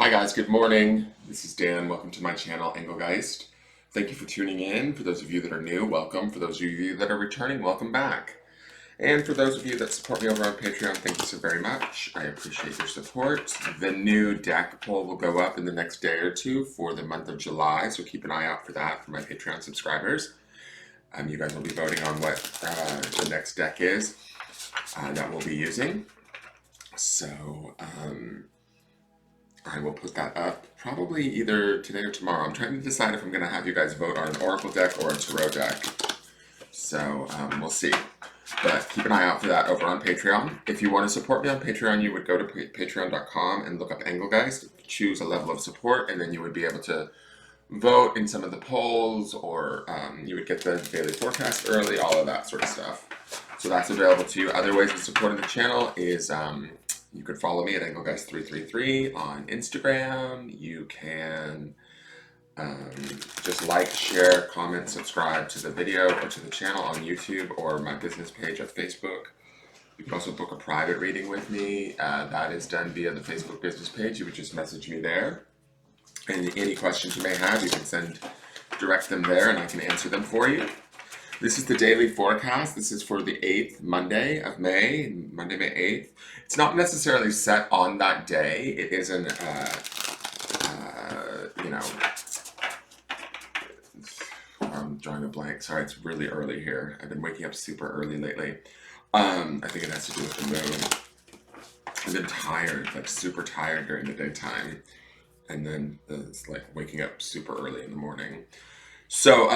Hi guys, good morning. This is Dan. Welcome to my channel, Engelgeist. Thank you for tuning in. For those of you that are new, welcome. For those of you that are returning, welcome back. And for those of you that support me over on Patreon, thank you so very much. I appreciate your support. The new deck poll will go up in the next day or two for the month of July, so keep an eye out for that for my Patreon subscribers. You guys will be voting on what the next deck is that we'll be using. So, I will put that up probably either today or tomorrow. I'm trying to decide if I'm going to have you guys vote on an Oracle deck or a Tarot deck. So we'll see. But keep an eye out for that over on Patreon. If you want to support me on Patreon, you would go to patreon.com and look up Engelgeist, choose a level of support, and then you would be able to vote in some of the polls, or you would get the daily forecast early, all of that sort of stuff. So that's available to you. Other ways of supporting the channel is you could follow me at Engelgeist333 on Instagram. You can just like, share, comment, subscribe to the video or to the channel on YouTube or my business page on Facebook. You can also book a private reading with me. That is done via the Facebook business page. You would just message me there. And any questions you may have, you can direct them there and I can answer them for you. This is the daily forecast. This is for the 8th Monday of May, Monday, May 8th. It's not necessarily set on that day. It isn't, I'm drawing a blank. Sorry, it's really early here. I've been waking up super early lately. I think it has to do with the moon. I've been tired, like super tired during the daytime. And then it's like waking up super early in the morning. So,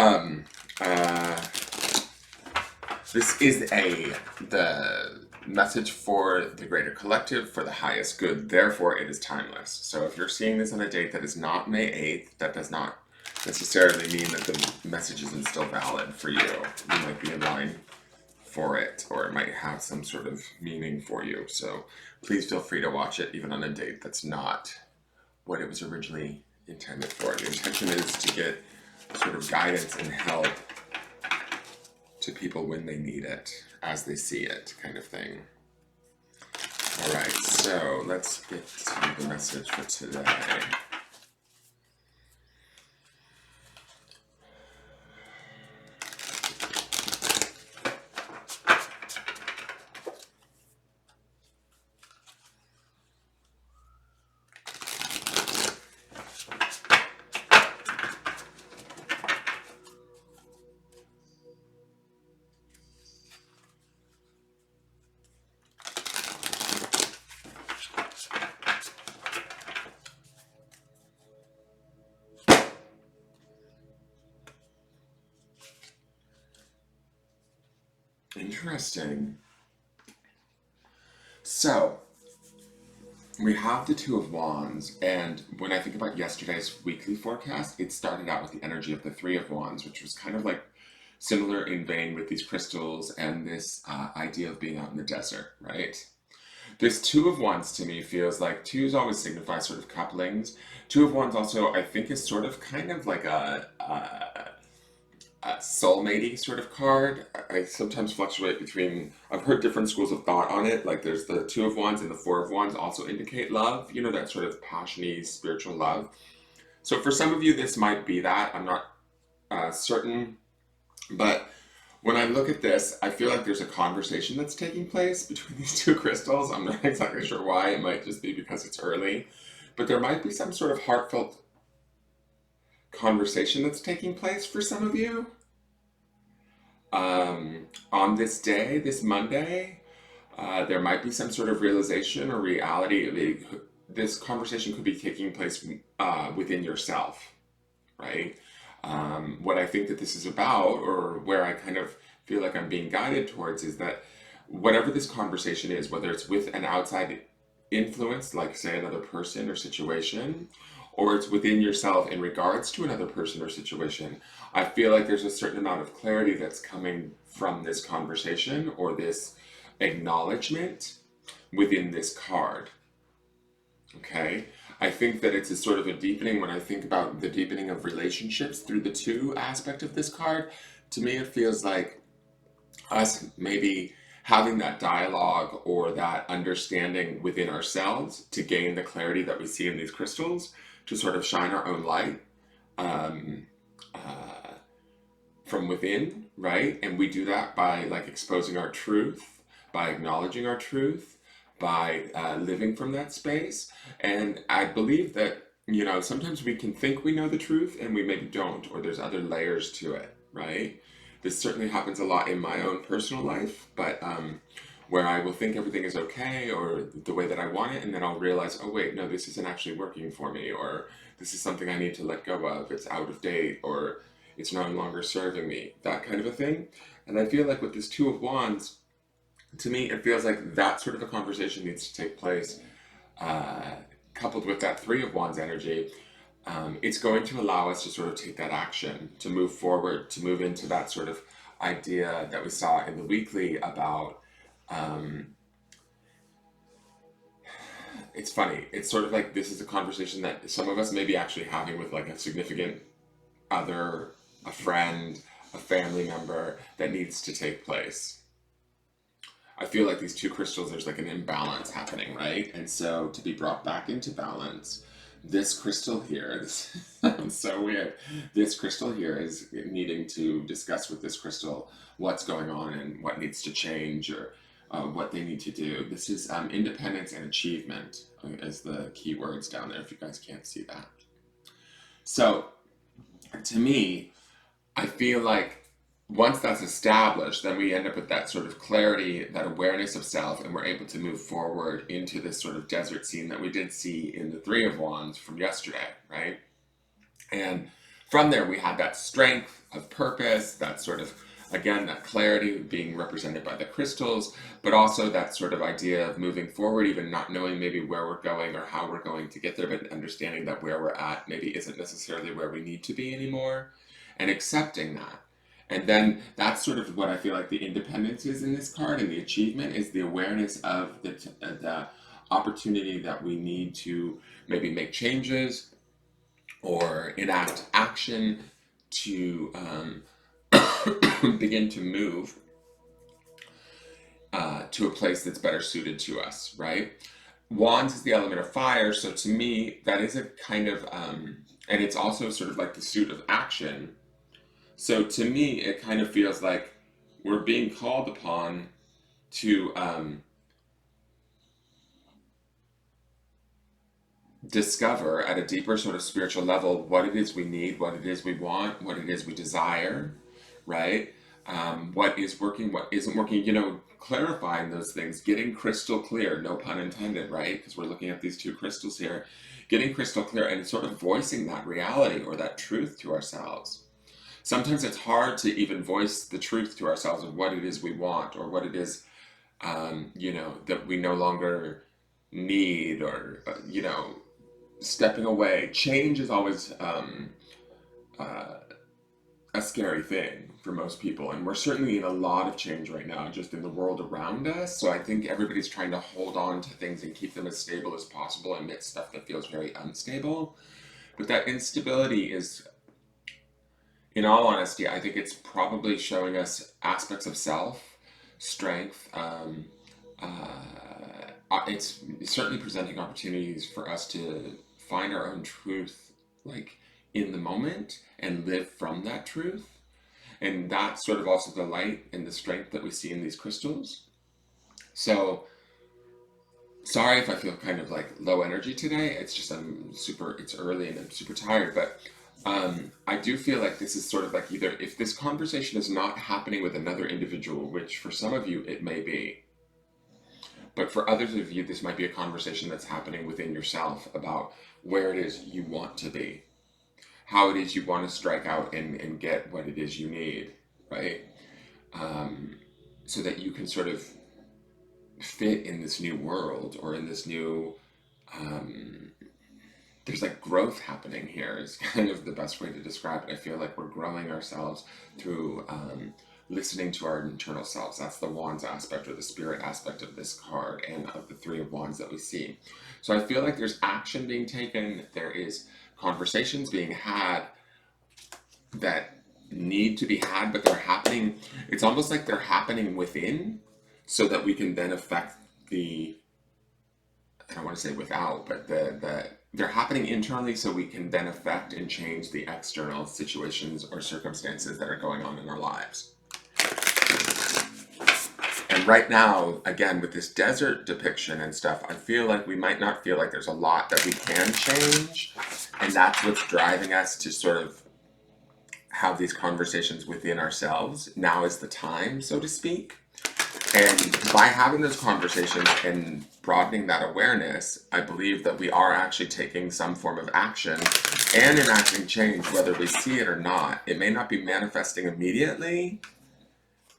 this is the message for the greater collective, for the highest good. Therefore, it is timeless. So if you're seeing this on a date that is not May 8th, that does not necessarily mean that the message isn't still valid for you. You might be in line for it, or it might have some sort of meaning for you. So please feel free to watch it even on a date that's not what it was originally intended for. The intention is to get sort of guidance and help to people when they need it, as they see it, kind of thing. All right, so let's get to the message for today. Interesting. So, we have the Two of Wands, and when I think about yesterday's weekly forecast, it started out with the energy of the Three of Wands, which was kind of like similar in vein with these crystals and this idea of being out in the desert, right? This Two of Wands to me feels like twos always signify sort of couplings. Two of Wands also, I think, is sort of kind of like a soulmate-y sort of card. I sometimes fluctuate between, I've heard different schools of thought on it, like there's the Two of Wands and the Four of Wands also indicate love, you know, that sort of passion-y spiritual love. So for some of you this might be that, I'm not certain, but when I look at this, I feel like there's a conversation that's taking place between these two crystals. I'm not exactly sure why. It might just be because it's early, but there might be some sort of heartfelt conversation that's taking place for some of you. On this day, this Monday, there might be some sort of realization or reality. This conversation could be taking place within yourself, right? What I think that this is about, or where I kind of feel like I'm being guided towards, is that whatever this conversation is, whether it's with an outside influence, like say another person or situation, or it's within yourself in regards to another person or situation, I feel like there's a certain amount of clarity that's coming from this conversation or this acknowledgement within this card. Okay? I think that it's a sort of a deepening. When I think about the deepening of relationships through the two aspect of this card, to me it feels like us maybe having that dialogue or that understanding within ourselves to gain the clarity that we see in these crystals, to sort of shine our own light um, uh, from within, right? And we do that by like exposing our truth, by acknowledging our truth, by living from that space. And I believe that, you know, sometimes we can think we know the truth and we maybe don't, or there's other layers to it, right? This certainly happens a lot in my own personal life, but where I will think everything is okay or the way that I want it, and then I'll realize, oh wait, no, this isn't actually working for me, or this is something I need to let go of, it's out of date, or it's no longer serving me, that kind of a thing. And I feel like with this Two of Wands, to me, it feels like that sort of a conversation needs to take place, uh, coupled with that Three of Wands energy. It's going to allow us to sort of take that action, to move forward, to move into that sort of idea that we saw in the weekly about. Um, it's funny. It's sort of like this is a conversation that some of us may be actually having with like a significant other, a friend, a family member that needs to take place. I feel like these two crystals, there's like an imbalance happening, right? And so to be brought back into balance, this crystal here, this sounds so weird. This crystal here is needing to discuss with this crystal what's going on and what needs to change, or what they need to do. This is independence and achievement as the key words down there, if you guys can't see that. So to me, I feel like once that's established, then we end up with that sort of clarity, that awareness of self, and we're able to move forward into this sort of desert scene that we did see in the Three of Wands from yesterday, right? And from there, we had that strength of purpose, that sort of, again, that clarity being represented by the crystals, but also that sort of idea of moving forward, even not knowing maybe where we're going or how we're going to get there, but understanding that where we're at maybe isn't necessarily where we need to be anymore, and accepting that. And then that's sort of what I feel like the independence is in this card, and the achievement is the awareness of the opportunity that we need to maybe make changes or enact action to begin to move to a place that's better suited to us, right? Wands is the element of fire, so to me, that is a kind of, and it's also sort of like the suit of action. So to me, it kind of feels like we're being called upon to discover at a deeper sort of spiritual level what it is we need, what it is we want, what it is we desire, right? What is working, what isn't working, you know, clarifying those things, getting crystal clear, no pun intended, right? Because we're looking at these two crystals here, getting crystal clear and sort of voicing that reality or that truth to ourselves. Sometimes it's hard to even voice the truth to ourselves of what it is we want, or what it is, you know, that we no longer need, or, you know, stepping away. Change is always uh, a scary thing for most people, and we're certainly in a lot of change right now just in the world around us. So I think everybody's trying to hold on to things and keep them as stable as possible amidst stuff that feels very unstable. But that instability is, in all honesty, I think it's probably showing us aspects of self, strength. It's certainly presenting opportunities for us to find our own truth, like in the moment, and live from that truth. And that's sort of also the light and the strength that we see in these crystals. So, sorry if I feel kind of like low energy today. It's just it's early and I'm super tired, but I do feel like this is sort of like, either if this conversation is not happening with another individual, which for some of you it may be, but for others of you, this might be a conversation that's happening within yourself about where it is you want to be, how it is you want to strike out and get what it is you need, right? So that you can sort of fit in this new world, or in this new, there's like growth happening here is kind of the best way to describe it. I feel like we're growing ourselves through listening to our internal selves. That's the Wands aspect, or the spirit aspect of this card and of the Three of Wands that we see. So I feel like there's action being taken. There is conversations being had that need to be had, but they're happening. It's almost like they're happening within. so that we can then affect the, I don't want to say without, but they're happening internally so we can then affect and change the external situations or circumstances that are going on in our lives. And right now, again, with this desert depiction and stuff, I feel like we might not feel like there's a lot that we can change. And that's what's driving us to sort of have these conversations within ourselves. Now is the time, so to speak. And by having those conversations and broadening that awareness, I believe that we are actually taking some form of action and enacting change, whether we see it or not. It may not be manifesting immediately,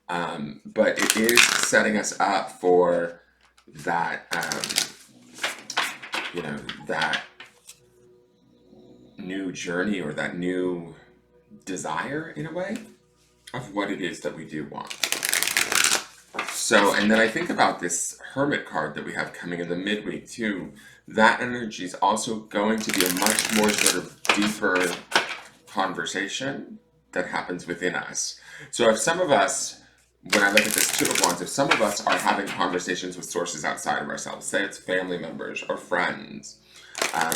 but it is setting us up for that, that new journey or that new desire, in a way, of what it is that we do want. So, and then I think about this Hermit card that we have coming in the midweek too. That energy is also going to be a much more sort of deeper conversation that happens within us. So if some of us, when I look at this Two of Wands, if some of us are having conversations with sources outside of ourselves, say it's family members or friends,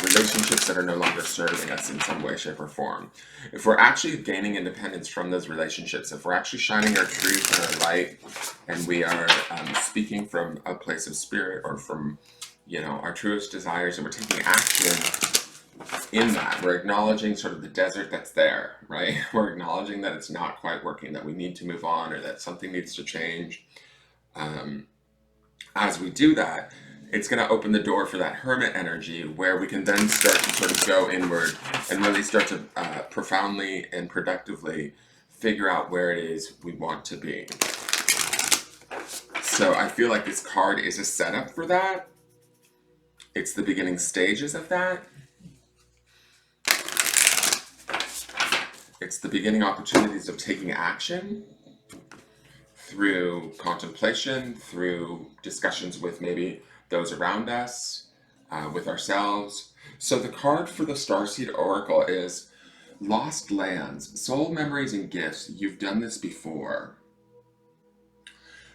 relationships that are no longer serving us in some way, shape, or form. If we're actually gaining independence from those relationships, if we're actually shining our truth and our light, and we are speaking from a place of spirit or from, our truest desires, and we're taking action in that, we're acknowledging sort of the desert that's there, right? We're acknowledging that it's not quite working, that we need to move on, or that something needs to change. As we do that, it's going to open the door for that Hermit energy where we can then start to sort of go inward and really start to profoundly and productively figure out where it is we want to be. So I feel like this card is a setup for that. It's the beginning stages of that. It's the beginning opportunities of taking action through contemplation, through discussions with maybe those around us, with ourselves. So the card for the Starseed Oracle is Lost Lands, Soul Memories and Gifts. You've done this before.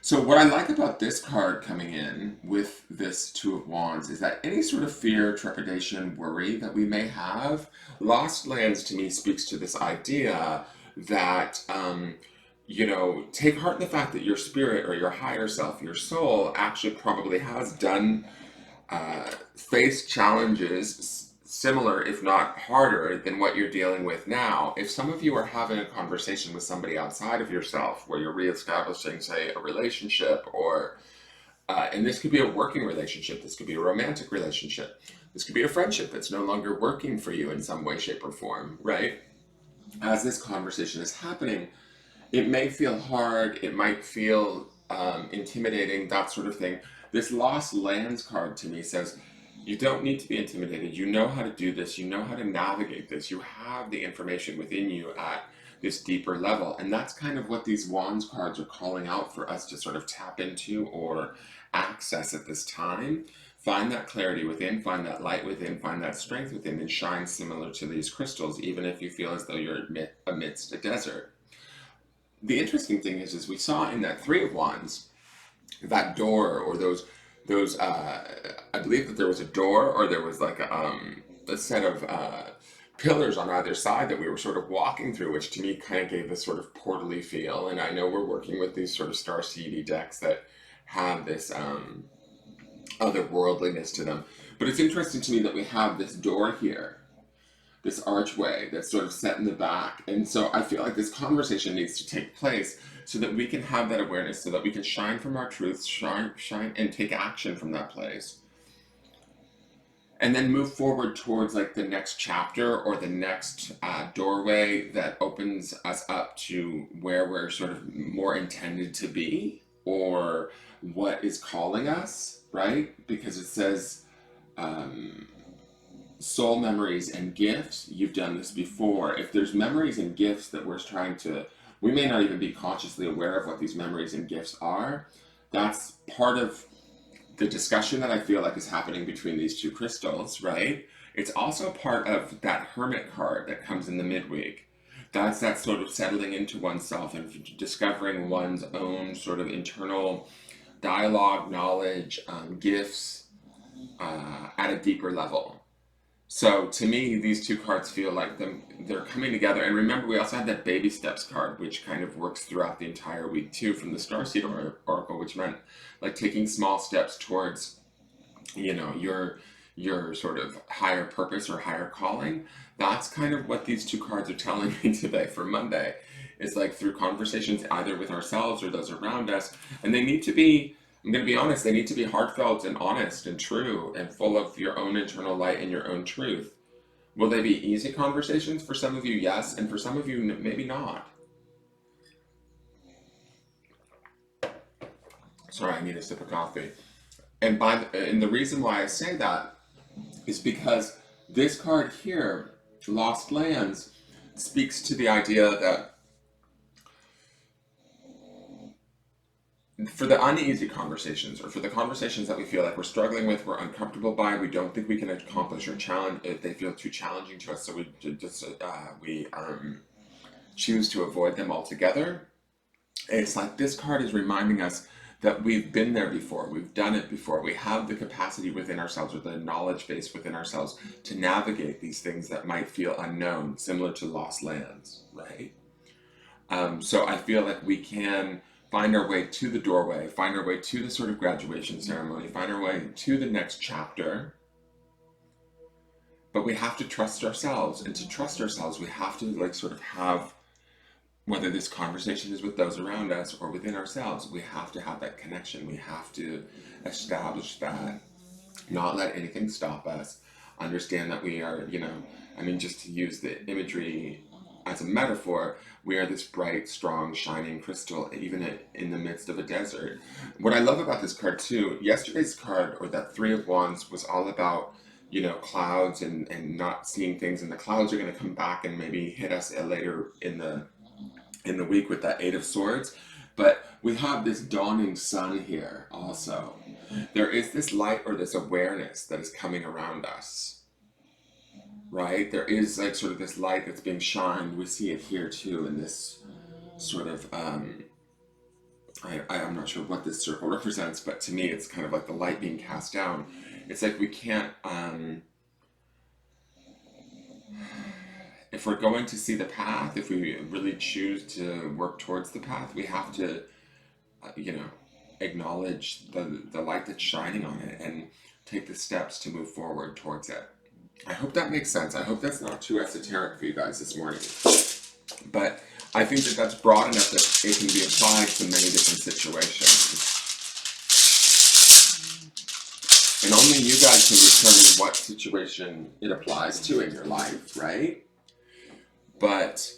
So what I like about this card coming in with this Two of Wands is that any sort of fear, trepidation, worry that we may have, Lost Lands to me speaks to this idea that take heart in the fact that your spirit or your higher self, your soul, actually probably has faced challenges similar, if not harder, than what you're dealing with now. If some of you are having a conversation with somebody outside of yourself, where you're reestablishing, say, a relationship, or, and this could be a working relationship, this could be a romantic relationship, this could be a friendship that's no longer working for you in some way, shape, or form, right? As this conversation is happening, it may feel hard, it might feel intimidating, that sort of thing. This Lost Lands card to me says, you don't need to be intimidated. You know how to do this. You know how to navigate this. You have the information within you at this deeper level. And that's kind of what these Wands cards are calling out for us to sort of tap into or access at this time. Find that clarity within, find that light within, find that strength within, and shine similar to these crystals, even if you feel as though you're amidst a desert. The interesting thing is we saw in that Three of Wands, that door or those I believe that there was a door, or there was like a set of pillars on either side that we were sort of walking through, which to me kind of gave this sort of portally feel. And I know we're working with these sort of Starseedy decks that have this otherworldliness to them. But it's interesting to me that we have this door here, this archway that's sort of set in the back. And so I feel like this conversation needs to take place so that we can have that awareness, so that we can shine from our truth, shine and take action from that place. And then move forward towards like the next chapter or the next doorway that opens us up to where we're sort of more intended to be, or what is calling us, right? Because it says, soul memories and gifts. You've done this before. If there's memories and gifts that we're trying to, we may not even be consciously aware of what these memories and gifts are. That's part of the discussion that I feel like is happening between these two crystals, right? It's also part of that Hermit card that comes in the midweek. That's that sort of settling into oneself and discovering one's own sort of internal dialogue, knowledge, gifts at a deeper level. So to me, these two cards feel like they're coming together. And remember, we also had that baby steps card, which kind of works throughout the entire week too, from the Starseed Oracle, which meant like taking small steps towards, you know, your sort of higher purpose or higher calling. That's kind of what these two cards are telling me today for Monday. It's like through conversations either with ourselves or those around us, and they need to be, I'm going to be honest, they need to be heartfelt and honest and true and full of your own internal light and your own truth. Will they be easy conversations? For some of you, yes, and for some of you, maybe not. Sorry, I need a sip of coffee. And the reason why I say that is because this card here, Lost Lands, speaks to the idea that for the uneasy conversations, or for the conversations that we feel like we're struggling with, we're uncomfortable by, we don't think we can accomplish or challenge, if they feel too challenging to us, so we just choose to avoid them altogether. It's like this card is reminding us that we've been there before, we've done it before, we have the capacity within ourselves, or the knowledge base within ourselves, to navigate these things that might feel unknown, similar to lost lands, right? So I feel like we can find our way to the doorway, find our way to the sort of graduation ceremony, find our way to the next chapter. But we have to trust ourselves, and to trust ourselves, we have to like sort of have, whether this conversation is with those around us or within ourselves, we have to have that connection. We have to establish that, not let anything stop us. Understand that we are, you know, I mean, just to use the imagery as a metaphor, we are this bright, strong, shining crystal, even in the midst of a desert. What I love about this card too, yesterday's card, or that Three of Wands, was all about, you know, clouds and not seeing things, and the clouds are going to come back and maybe hit us later in the week with that Eight of Swords. But we have this dawning sun here also. There is this light or this awareness that is coming around us, right? There is like sort of this light that's being shined. We see it here too in this sort of, I'm not sure what this circle represents, but to me it's kind of like the light being cast down. It's like we can't, if we're going to see the path, if we really choose to work towards the path, we have to, you know, acknowledge the light that's shining on it and take the steps to move forward towards it. I hope that makes sense. I hope that's not too esoteric for you guys this morning. But I think that that's broad enough that it can be applied to many different situations. And only you guys can determine what situation it applies to in your life, right? But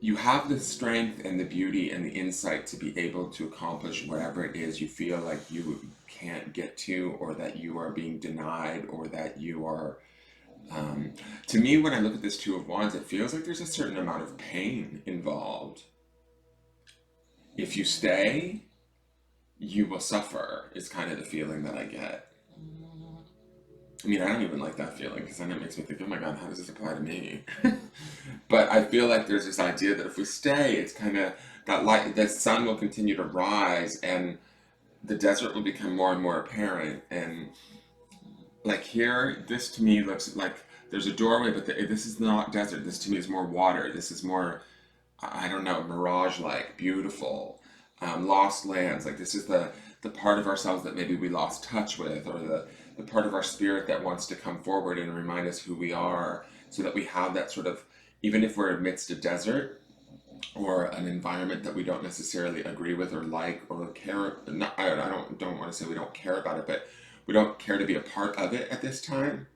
you have the strength and the beauty and the insight to be able to accomplish whatever it is you feel like you can't get to, or that you are being denied, or that you are, to me, when I look at this Two of Wands, it feels like there's a certain amount of pain involved. If you stay, you will suffer, is kind of the feeling that I get. I mean, I don't even like that feeling, because then it makes me think, oh my god, how does this apply to me? But I feel like there's this idea that if we stay, it's kind of, that light, the sun will continue to rise, and the desert will become more and more apparent. And like here, this to me looks like there's a doorway, but this is not desert. This to me is more water. This is more, I don't know, mirage-like, beautiful, lost lands. Like this is the part of ourselves that maybe we lost touch with, or the part of our spirit that wants to come forward and remind us who we are, so that we have that sort of, even if we're amidst a desert or an environment that we don't necessarily agree with or like or care, I don't want to say we don't care about it, but we don't care to be a part of it at this time.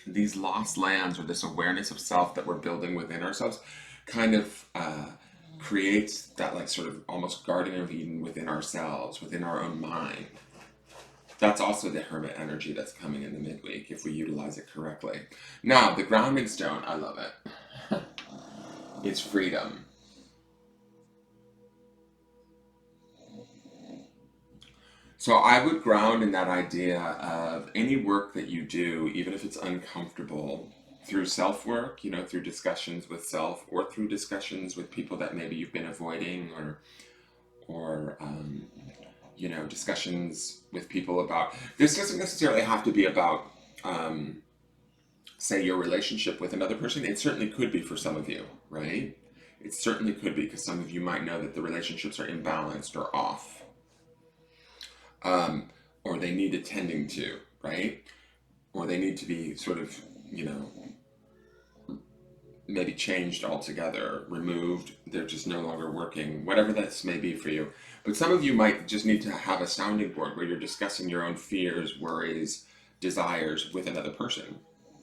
These lost lands, or this awareness of self that we're building within ourselves, kind of creates that like sort of almost Garden of Eden within ourselves, within our own mind. That's also the Hermit energy that's coming in the midweek, if we utilize it correctly. Now, the grounding stone, I love it. It's freedom. So I would ground in that idea of any work that you do, even if it's uncomfortable, through self-work, you know, through discussions with self, or through discussions with people that maybe you've been avoiding, or you know, discussions with people about, this doesn't necessarily have to be about, say, your relationship with another person. It certainly could be for some of you, right? It certainly could be, because some of you might know that the relationships are imbalanced or off, or they need attending to, right? Or they need to be sort of, you know, maybe changed altogether, removed, they're just no longer working, whatever this may be for you. But some of you might just need to have a sounding board where you're discussing your own fears, worries, desires with another person,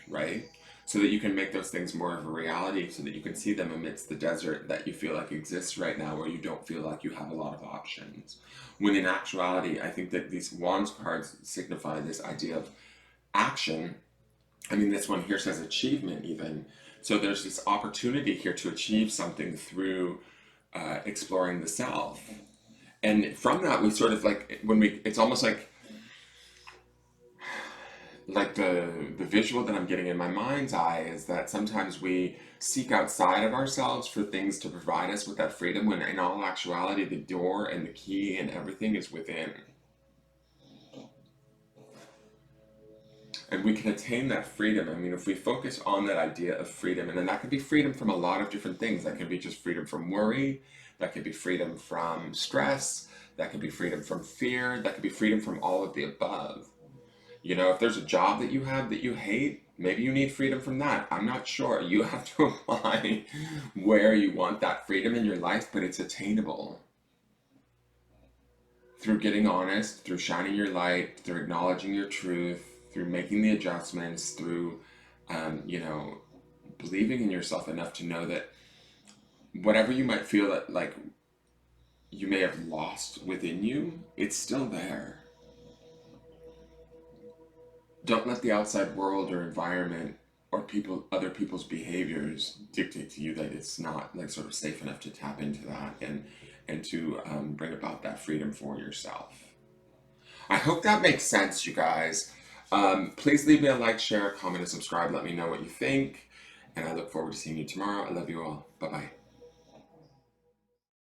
right? So that you can make those things more of a reality, so that you can see them amidst the desert that you feel like exists right now, where you don't feel like you have a lot of options. When in actuality, I think that these Wands cards signify this idea of action. I mean, this one here says achievement even. So there's this opportunity here to achieve something through exploring the self. And from that, we sort of like, when we, it's almost like the visual that I'm getting in my mind's eye is that sometimes we seek outside of ourselves for things to provide us with that freedom, when in all actuality, the door and the key and everything is within. And we can attain that freedom. I mean, if we focus on that idea of freedom, and then that could be freedom from a lot of different things. That can be just freedom from worry. That could be freedom from stress. That could be freedom from fear. That could be freedom from all of the above. You know, if there's a job that you have that you hate, maybe you need freedom from that. I'm not sure. You have to apply where you want that freedom in your life, but it's attainable. Through getting honest, through shining your light, through acknowledging your truth, through making the adjustments, through, you know, believing in yourself enough to know that whatever you might feel that like you may have lost within you, it's still there. Don't let the outside world or environment or people, other people's behaviors dictate to you that it's not like sort of safe enough to tap into that and to bring about that freedom for yourself. I hope that makes sense, you guys. Please leave me a like, share, comment, and subscribe. Let me know what you think. And I look forward to seeing you tomorrow. I love you all. Bye-bye.